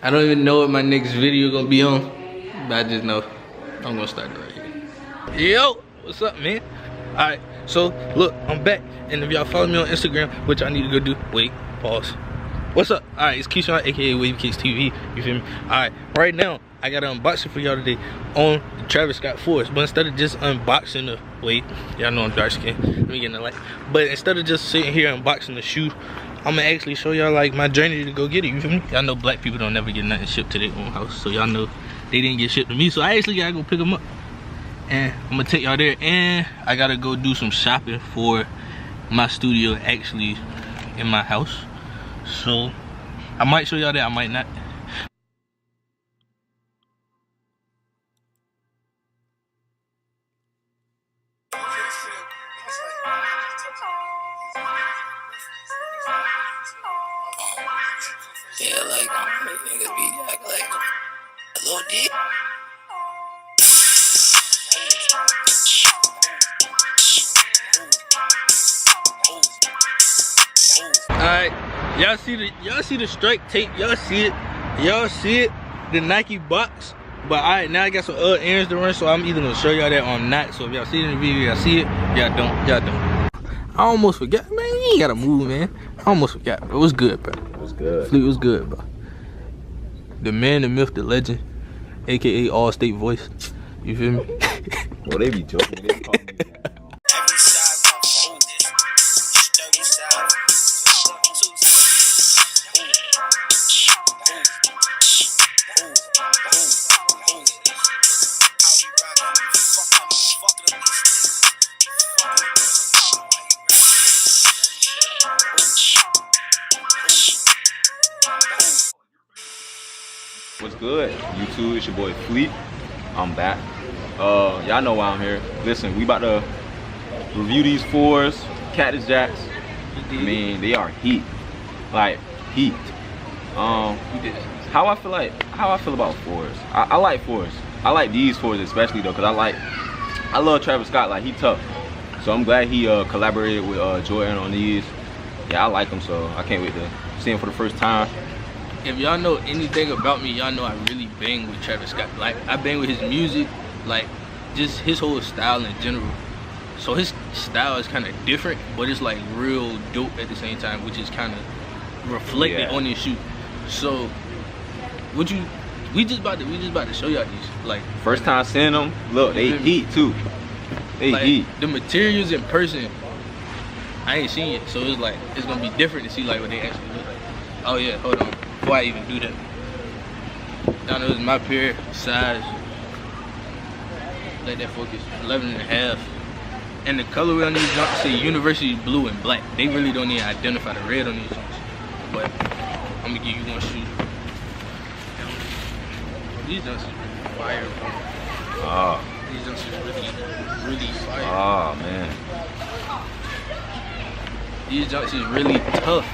I don't even know what my next video gonna be on, but I just know I'm gonna start it right here. Yo, what's up, man? Alright, so look, I'm back, and if y'all follow me on Instagram, which I need to go do, wait, pause. What's up? Alright, it's Keyshawn, aka Wavy Kicks TV, you feel me? Alright, right now, I got an unboxing for y'all today on the Travis Scott Force, but instead of just unboxing the, wait, y'all know I'm dark skinned, let me get in the light. But instead of just sitting here unboxing the shoe, I'm gonna actually show y'all like my journey to go get it, you feel me? Y'all know black people don't never get nothing shipped to their own house, so y'all know they didn't get shipped to me, so I actually gotta go pick them up. And I'm gonna take y'all there, and I gotta go do some shopping for my studio actually in my house. So I might show y'all that, I might not. Yeah, like, niggas be acting like a little deep. Alright, y'all see the strike tape, y'all see it, the Nike box. But alright, now I got some other errands to run, so I'm either gonna show y'all that or not. So if y'all see it in the video, y'all see it, y'all don't. I almost forgot, man, you ain't gotta move, man. I almost forgot, bro. It was good, bro. It was good. Fleet was good, bro. The man, the myth, the legend, aka all state voice. You feel me? Well, they be joking. They call me that. What's good, YouTube? It's your boy Fleet. I'm back. Y'all know why I'm here. Listen, we about to review these fours, Cactus Jacks. I mean, they are heat, like heat. How I feel about fours. I like fours. I like these fours especially though, cause I love Travis Scott. Like, he tough. So I'm glad he collaborated with Jordan on these. Yeah, I like him, so I can't wait to see him for the first time. If y'all know anything about me, y'all know I really bang with Travis Scott. Like, I bang with his music, like just his whole style in general. So his style is kind of different, but it's like real dope at the same time, which is kind of reflected on this shoe. So we just about to show y'all these. Like, first time seeing them, look, they heat too. They like, heat. The materials in person, I ain't seen it, so it's like it's gonna be different to see like what they actually look like. Oh yeah, hold on. Before I even do that, y'all know this is my pair, size, let that focus, 11.5. And the colorway on these junks say University Blue and Black. They really don't even identify the red on these junks. But I'm gonna give you one shoe. These junks is really fire, bro. Oh. These junks is really fire. Oh man. These junks is really tough.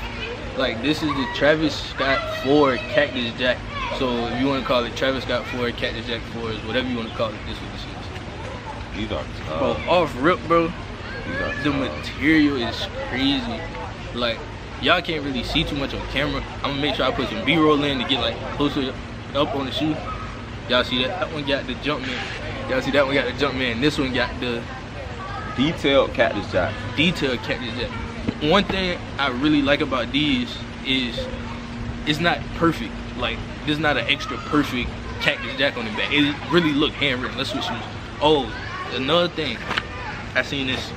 Like, this is the Travis Scott 4 Cactus Jack. So if you want to call it Travis Scott 4, Cactus Jack 4s, whatever you want to call it, this is what this is. These are Bro, tough. off rip, bro, These are the tough. material is crazy. Like, y'all can't really see too much on camera. I'm gonna make sure I put some B-roll in to get like closer up on the shoe. Y'all see that? That one got the Jumpman. Y'all see that one got the Jumpman. This one got the Detailed Cactus Jack. detailed Cactus Jack. One thing I really like about these is it's not perfect. Like, there's not an extra perfect Cactus Jack on the back. It really look handwritten. Let's switch shoes. Oh, another thing, I seen this.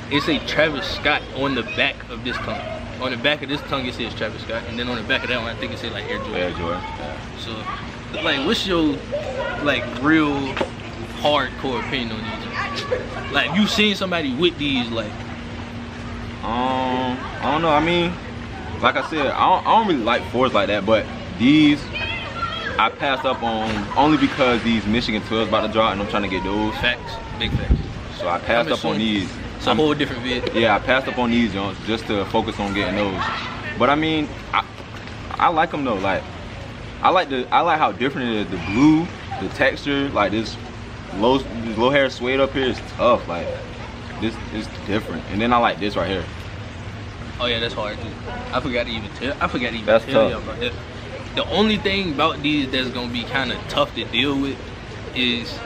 It say Travis Scott on the back of this tongue. On the back of this tongue it says Travis Scott, and then on the back of that one I think it says like Air Jordan. Air Jordan. So, like, what's your like real hardcore opinion on these? Like, you seen somebody with these, like? I don't know. I mean, like I said, I don't really like fours like that, but these I passed up on only because these Michigan 12s about to drop and I'm trying to get those. Facts, big facts. So I passed up on these. It's a whole different vid. Yeah, I passed up on these Jones just to focus on getting those. But I mean, I like them though. Like, I like how different it is. The blue, the texture, like this low hair suede up here is tough. Like, this is different. And then I like this right here. Oh yeah, that's hard too. I forgot to even tell. That's tell tough. y'all about that. The only thing about these that's gonna be kind of tough to deal with is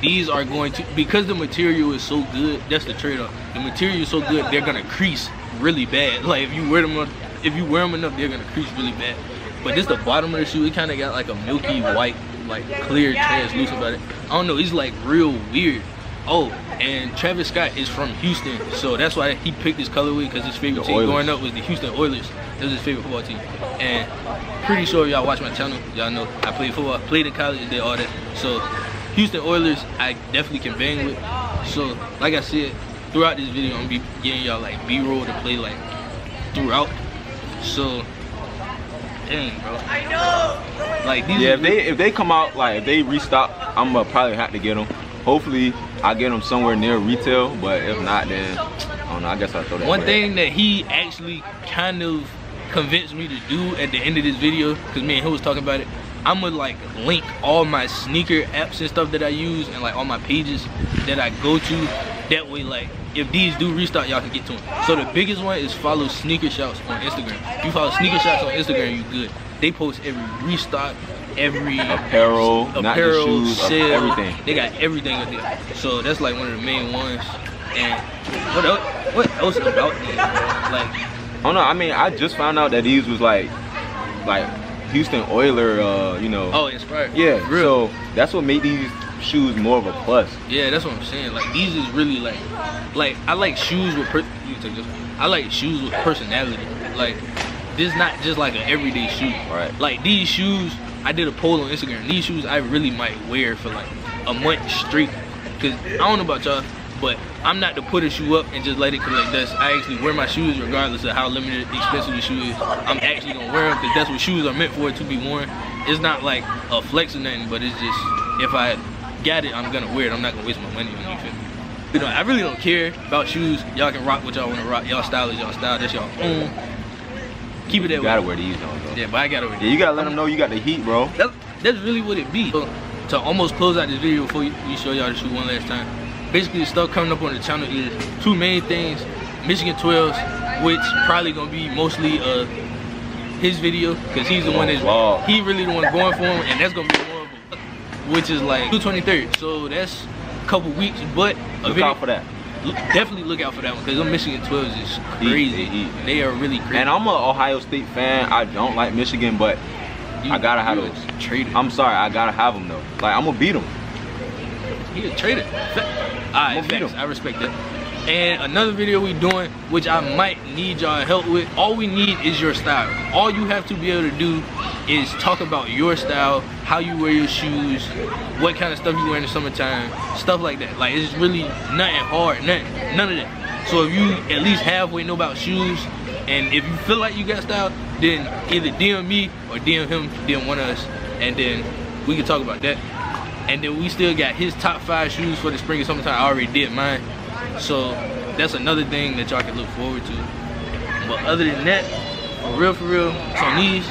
these are going to, because the material is so good, that's the trade-off. The material is so good, they're gonna crease really bad. Like if you wear them enough, they're gonna crease really bad. But this the bottom of the shoe, it kind of got like a milky white, like clear, translucent about it. I don't know, it's like real weird. Oh, and Travis Scott is from Houston, so that's why he picked this colorway, because his favorite team growing up was the Houston Oilers. That was his favorite football team. And pretty sure y'all watch my channel, y'all know I played football, played in college, did all that. So Houston Oilers, I definitely can bang with. So like I said, throughout this video, I'm gonna be getting y'all like B-roll to play like throughout. So dang, bro. I know. Like these. Yeah, if they come out, like if they restock, I'm gonna probably have to get them. Hopefully, I get them somewhere near retail, but if not, then I don't know. I guess I'll throw that. One thing that he actually kind of convinced me to do at the end of this video, because me and him was talking about it, I'm gonna like link all my sneaker apps and stuff that I use, and like all my pages that I go to. That way, like if these do restock, y'all can get to them. So the biggest one is follow Sneaker Shots on Instagram. If you follow Sneaker Shots on Instagram, you good. They post every restock, every apparel, not just shoes, sale, everything. They got everything up there. So that's like one of the main ones. And what else about these? Like, I don't know. I mean, I just found out that these was like Houston Oiler, you know. Oh, inspired. Yeah, real. So that's what made these shoes more of a plus. Yeah, that's what I'm saying. Like these is really like I like shoes with you can take this one. I like shoes with personality. Like this is not just like an everyday shoe. Right. Like these shoes, I did a poll on Instagram. These shoes I really might wear for like a month straight. Cause I don't know about y'all, but I'm not to put a shoe up and just let it collect dust. I actually wear my shoes regardless of how limited expensive the shoe is. I'm actually gonna wear them because that's what shoes are meant for, to be worn. It's not like a flex or nothing, but it's just, if I got it, I'm gonna wear it. I'm not gonna waste my money on it, you feel me? You know, I really don't care about shoes. Y'all can rock what y'all wanna rock. Y'all style is y'all style, that's y'all own. Keep it that way. You gotta wear these on though. Yeah, but I gotta wear these. Yeah, you gotta let them know you got the heat, bro. That's really what it be. So, to almost close out this video before we show y'all the shoe one last time. Basically, the stuff coming up on the channel is two main things. Michigan 12s, which probably gonna be mostly his video, because he's the one that's, he really the one going for him, and that's gonna be more of a, which is like 23rd. So that's a couple weeks, but look out for that. Definitely look out for that one, because them Michigan 12s is crazy. They are really crazy. And I'm an Ohio State fan. I don't like Michigan, but I gotta have those. Traded. I'm sorry, I gotta have them though. Like I'm gonna beat them. He a trader. Alright, facts. I respect that. And another video we doing, which I might need y'all help with. All we need is your style. All you have to be able to do is talk about your style, how you wear your shoes, what kind of stuff you wear in the summertime, stuff like that. Like it's really nothing hard, none of that. So if you at least halfway know about shoes, and if you feel like you got style, then either DM me or DM him, DM one of us, and then we can talk about that. And then we still got his top 5 shoes for the spring and summertime. I already did mine. So that's another thing that y'all can look forward to. But other than that, for real, it's on these.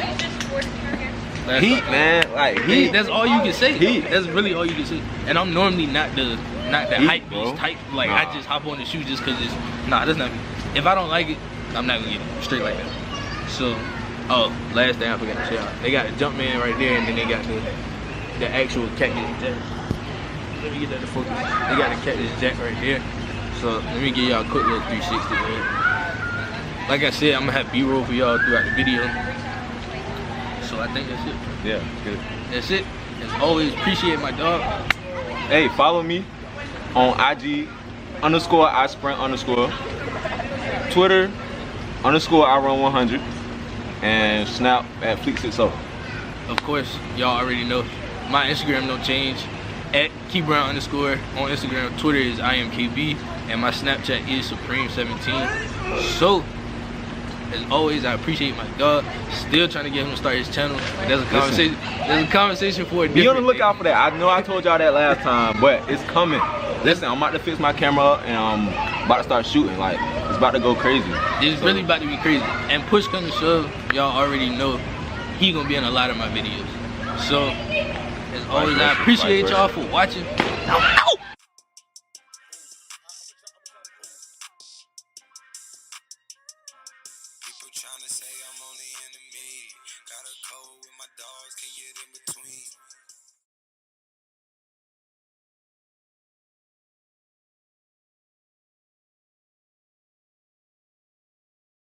Heat, man, like heat. That's all you can say. Heat. That's really all you can say. And I'm normally not the heat, hype beast type. Like nah. I just hop on the shoe just cause it's that's not me. If I don't like it, I'm not gonna get it straight like that. So, oh, last thing I forgot to show y'all. They got a Jumpman right there, and then they got the actual Cactus jack. Let me get that to focus. They got the Cactus jack right there. So let me give y'all a quick little 360, man. Like I said, I'm gonna have B-roll for y'all throughout the video. So I think that's it. Yeah, good. That's it. As always, appreciate my dog. Hey, follow me on IG _I_sprint_, Twitter _I run100, and Snap at Fleek60. Of course, y'all already know my Instagram don't change. At KeyBrown_ on Instagram. Twitter is IamKB, and my Snapchat is Supreme17. So, as always, I appreciate my dog. Still trying to get him to start his channel. And there's a conversation. There's a conversation for a different. Be on the lookout for that. I know I told y'all that last time, but it's coming. Listen, I'm about to fix my camera up, and I'm about to start shooting. Like it's about to go crazy. It's really about to be crazy. And push come to shove, y'all already know he gonna be in a lot of my videos. So, as always, I appreciate y'all for watching. Ow! People tryna say I'm only enemy. Gotta cold with my dogs, can you hear them